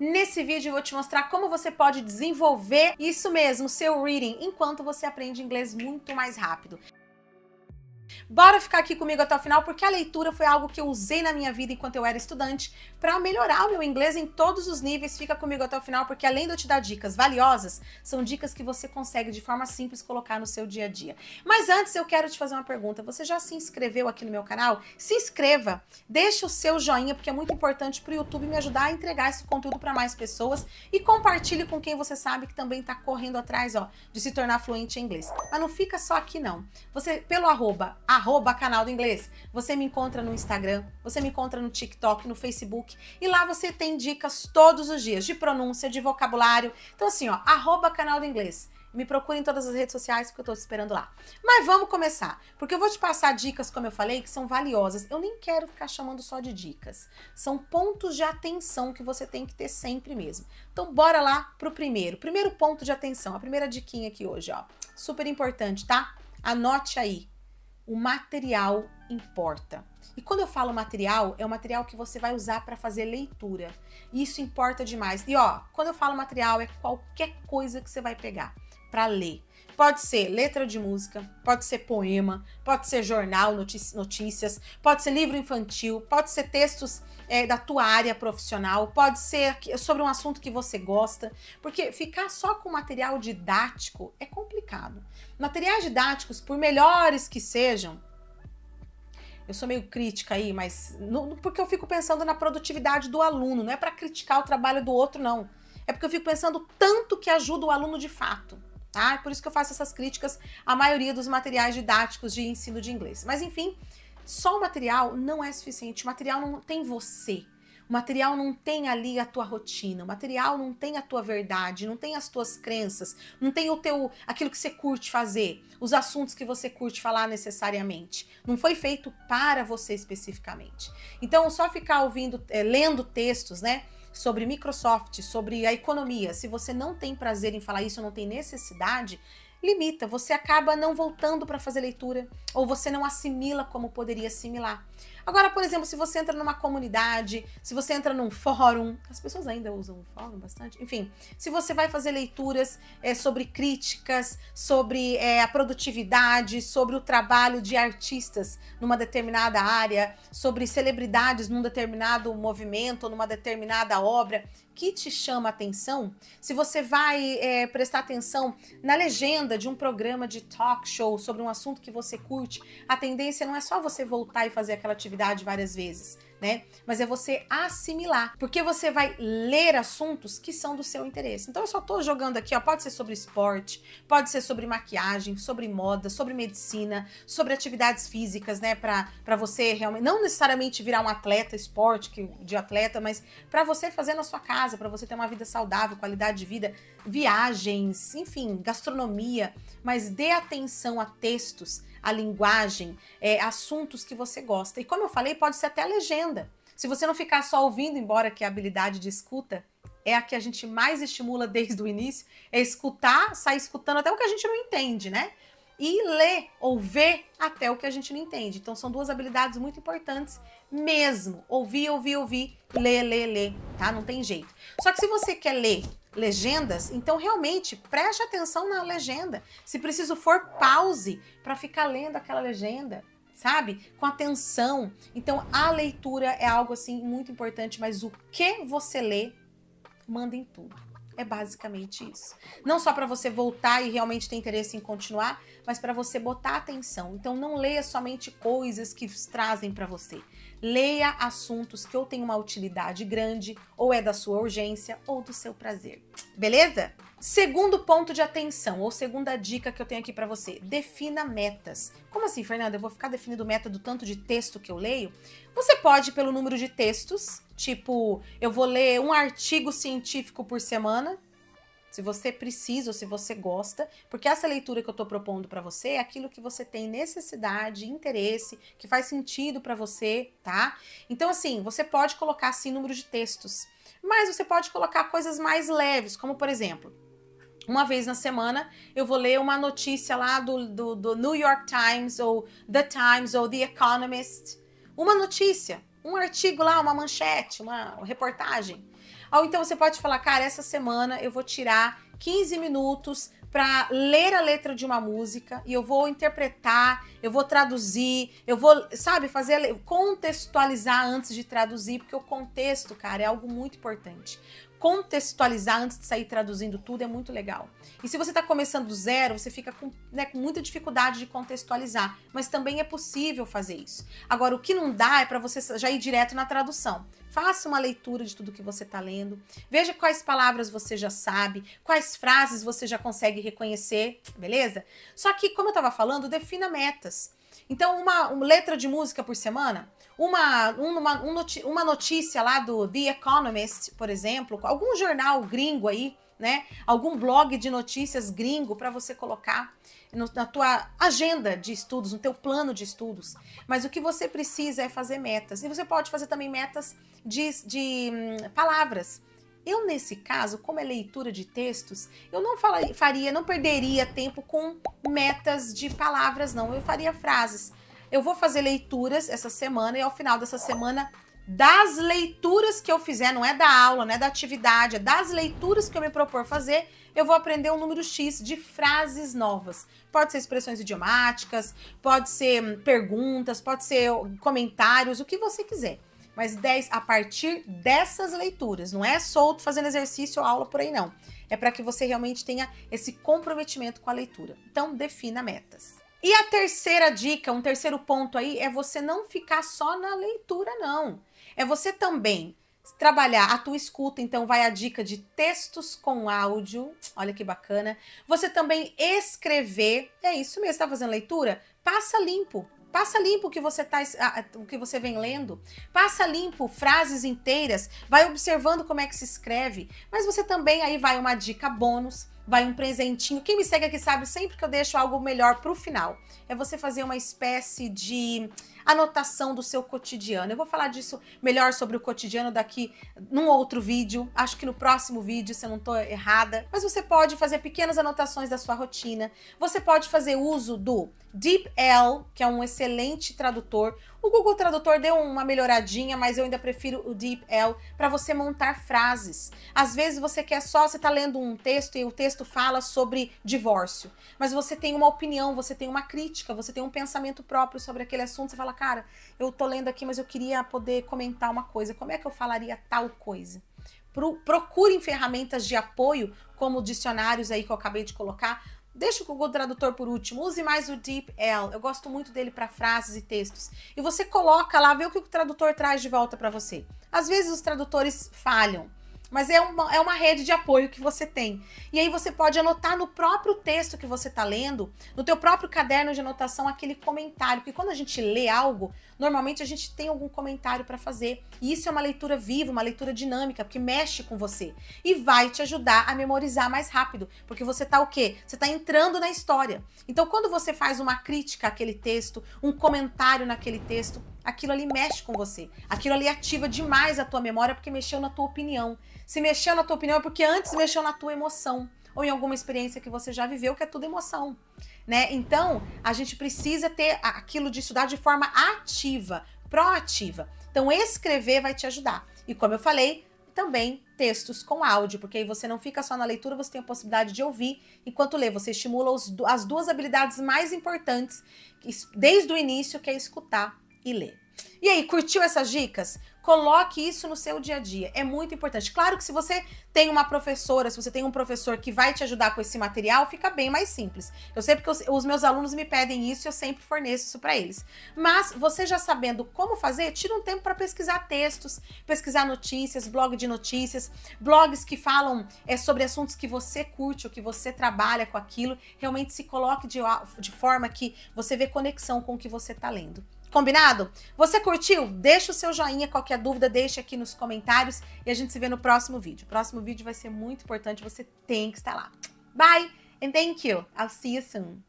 Nesse vídeo eu vou te mostrar como você pode desenvolver isso mesmo, seu reading, enquanto você aprende inglês muito mais rápido. Bora ficar aqui comigo até o final, porque a leitura foi algo que eu usei na minha vida enquanto eu era estudante para melhorar o meu inglês em todos os níveis. Fica comigo até o final, porque além de eu te dar dicas valiosas, são dicas que você consegue de forma simples colocar no seu dia a dia. Mas antes eu quero te fazer uma pergunta. Você já se inscreveu aqui no meu canal? Se inscreva, deixa o seu joinha, porque é muito importante para o YouTube me ajudar a entregar esse conteúdo para mais pessoas, e compartilhe com quem você sabe que também está correndo atrás, de se tornar fluente em inglês. Mas não fica só aqui não. Você, pelo arroba Canal do Inglês, você me encontra no Instagram, você me encontra no TikTok, no Facebook, e lá você tem dicas todos os dias de pronúncia, de vocabulário. Então assim, Canal do Inglês. Me procure em todas as redes sociais, porque eu tô te esperando lá. Mas vamos começar, porque eu vou te passar dicas, como eu falei, que são valiosas. Eu nem quero ficar chamando só de dicas. São pontos de atenção que você tem que ter sempre mesmo. Então bora lá pro primeiro. Primeiro ponto de atenção, a primeira diquinha aqui hoje, super importante, tá? Anote aí. O material importa. E quando eu falo material, é o material que você vai usar para fazer leitura. Isso importa demais. E quando eu falo material, é qualquer coisa que você vai pegar para ler. Pode ser letra de música, pode ser poema, pode ser jornal, notícias, pode ser livro infantil, pode ser textos da tua área profissional, pode ser sobre um assunto que você gosta, porque ficar só com material didático é complicado. Materiais didáticos, por melhores que sejam, eu sou meio crítica aí, mas porque eu fico pensando na produtividade do aluno, não é para criticar o trabalho do outro, não. É porque eu fico pensando tanto que ajuda o aluno de fato. Tá? É por isso que eu faço essas críticas à maioria dos materiais didáticos de ensino de inglês. Mas enfim, só o material não é suficiente. O material não tem você. O material não tem ali a tua rotina. O material não tem a tua verdade, não tem as tuas crenças, não tem aquilo que você curte fazer, os assuntos que você curte falar necessariamente. Não foi feito para você especificamente. Então, só ficar lendo textos, né? Sobre Microsoft, sobre a economia, se você não tem prazer em falar isso, não tem necessidade, limita, você acaba não voltando para fazer leitura, ou você não assimila como poderia assimilar. Agora, por exemplo, se você entra numa comunidade, se você entra num fórum, as pessoas ainda usam o fórum bastante, enfim, se você vai fazer leituras sobre críticas, sobre a produtividade, sobre o trabalho de artistas numa determinada área, sobre celebridades num determinado movimento, ou numa determinada obra, que te chama a atenção, se você vai prestar atenção na legenda de um programa de talk show sobre um assunto que você curte, a tendência não é só você voltar e fazer aquela atividade várias vezes, né? Mas é você assimilar, porque você vai ler assuntos que são do seu interesse. Então eu só tô jogando aqui, pode ser sobre esporte, pode ser sobre maquiagem, sobre moda, sobre medicina, sobre atividades físicas, né? Pra você realmente, não necessariamente virar um atleta, de atleta, mas pra você fazer na sua casa, pra você ter uma vida saudável, qualidade de vida, viagens, enfim, gastronomia, mas dê atenção a textos, a linguagem, assuntos que você gosta. E como eu falei, pode ser até a legenda. Se você não ficar só ouvindo, embora que a habilidade de escuta é a que a gente mais estimula desde o início, é escutar, sair escutando até o que a gente não entende, né? E ler ou ver até o que a gente não entende. Então são duas habilidades muito importantes mesmo. Ouvir, ler, tá? Não tem jeito. Só que se você quer ler legendas, então realmente preste atenção na legenda. Se preciso for, pause para ficar lendo aquela legenda, sabe? Com atenção. Então a leitura é algo assim muito importante, mas o que você lê manda em tudo. É basicamente isso. Não só para você voltar e realmente ter interesse em continuar, mas para você botar atenção. Então não leia somente coisas que trazem para você. Leia assuntos que ou têm uma utilidade grande, ou é da sua urgência, ou do seu prazer. Beleza? Segundo ponto de atenção, ou segunda dica que eu tenho aqui para você, defina metas. Como assim, Fernanda? Eu vou ficar definindo meta do tanto de texto que eu leio? Você pode pelo número de textos, tipo, eu vou ler um artigo científico por semana, se você precisa ou se você gosta, porque essa leitura que eu tô propondo para você é aquilo que você tem necessidade, interesse, que faz sentido para você, tá? Então, assim, você pode colocar, assim, número de textos, mas você pode colocar coisas mais leves, como, por exemplo, uma vez na semana eu vou ler uma notícia lá do New York Times, ou The Times, ou The Economist, uma notícia, um artigo lá, uma manchete, uma reportagem. Ou então você pode falar, cara, essa semana eu vou tirar 15 minutos para ler a letra de uma música e eu vou interpretar, eu vou traduzir, eu vou, sabe, contextualizar antes de traduzir, porque o contexto, cara, é algo muito importante. Contextualizar antes de sair traduzindo tudo é muito legal. E se você está começando do zero, você fica com muita dificuldade de contextualizar, mas também é possível fazer isso. Agora, o que não dá é para você já ir direto na tradução. Faça uma leitura de tudo que você está lendo, veja quais palavras você já sabe, quais frases você já consegue reconhecer, beleza? Só que, como eu estava falando, defina metas. Então, uma letra de música por semana, uma notícia lá do The Economist, por exemplo, algum jornal gringo aí, né? Algum blog de notícias gringo para você colocar na tua agenda de estudos, no teu plano de estudos. Mas o que você precisa é fazer metas. E você pode fazer também metas de palavras. Eu, nesse caso, como é leitura de textos, eu não perderia tempo com metas de palavras, não. Eu faria frases. Eu vou fazer leituras essa semana e ao final dessa semana, das leituras que eu fizer, não é da aula, não é da atividade, é das leituras que eu me propor fazer, eu vou aprender um número X de frases novas. Pode ser expressões idiomáticas, pode ser perguntas, pode ser comentários, o que você quiser. Mas a partir dessas leituras, não é solto fazendo exercício ou aula por aí não. É para que você realmente tenha esse comprometimento com a leitura. Então, defina metas. E a terceira dica, um terceiro ponto aí, é você não ficar só na leitura, não. É você também trabalhar a tua escuta, então vai a dica de textos com áudio, olha que bacana. Você também escrever, é isso mesmo, tá fazendo leitura? Passa limpo o que você vem lendo, passa limpo frases inteiras, vai observando como é que se escreve, mas você também, aí vai uma dica bônus, vai um presentinho. Quem me segue aqui sabe sempre que eu deixo algo melhor pro final. É você fazer uma espécie de anotação do seu cotidiano. Eu vou falar disso melhor sobre o cotidiano daqui num outro vídeo. Acho que no próximo vídeo, se eu não tô errada. Mas você pode fazer pequenas anotações da sua rotina. Você pode fazer uso do DeepL, que é um excelente tradutor. O Google Tradutor deu uma melhoradinha, mas eu ainda prefiro o DeepL para você montar frases. Às vezes você tá lendo um texto e o texto fala sobre divórcio, mas você tem uma opinião, você tem uma crítica, você tem um pensamento próprio sobre aquele assunto. Você fala, cara, eu tô lendo aqui, mas eu queria poder comentar uma coisa. Como é que eu falaria tal coisa? Procurem ferramentas de apoio, como dicionários aí que eu acabei de colocar. Deixa o Google Tradutor por último, use mais o DeepL, eu gosto muito dele para frases e textos. E você coloca lá, vê o que o tradutor traz de volta para você. Às vezes os tradutores falham, mas é uma rede de apoio que você tem. E aí você pode anotar no próprio texto que você está lendo, no teu próprio caderno de anotação, aquele comentário. Porque quando a gente lê algo, normalmente a gente tem algum comentário para fazer. E isso é uma leitura viva, uma leitura dinâmica, porque mexe com você. E vai te ajudar a memorizar mais rápido. Porque você tá o quê? Você tá entrando na história. Então, quando você faz uma crítica àquele texto, um comentário naquele texto, aquilo ali mexe com você. Aquilo ali ativa demais a tua memória porque mexeu na tua opinião. Se mexeu na tua opinião é porque antes mexeu na tua emoção. Ou em alguma experiência que você já viveu, que é tudo emoção, né? Então, a gente precisa ter aquilo de estudar de forma ativa, proativa. Então, escrever vai te ajudar. E como eu falei, também textos com áudio, porque aí você não fica só na leitura, você tem a possibilidade de ouvir enquanto lê. Você estimula as duas habilidades mais importantes desde o início, que é escutar e ler. E aí, curtiu essas dicas? Coloque isso no seu dia a dia, é muito importante. Claro que se você tem uma professora, se você tem um professor que vai te ajudar com esse material, fica bem mais simples. Eu sei porque os meus alunos me pedem isso e eu sempre forneço isso para eles. Mas você já sabendo como fazer, tira um tempo para pesquisar textos, pesquisar notícias, blog de notícias, blogs que falam sobre assuntos que você curte ou que você trabalha com aquilo. Realmente se coloque de forma que você vê conexão com o que você está lendo. Combinado? Você curtiu? Deixa o seu joinha, qualquer dúvida deixa aqui nos comentários e a gente se vê no próximo vídeo. O próximo vídeo vai ser muito importante, você tem que estar lá. Bye and thank you. I'll see you soon.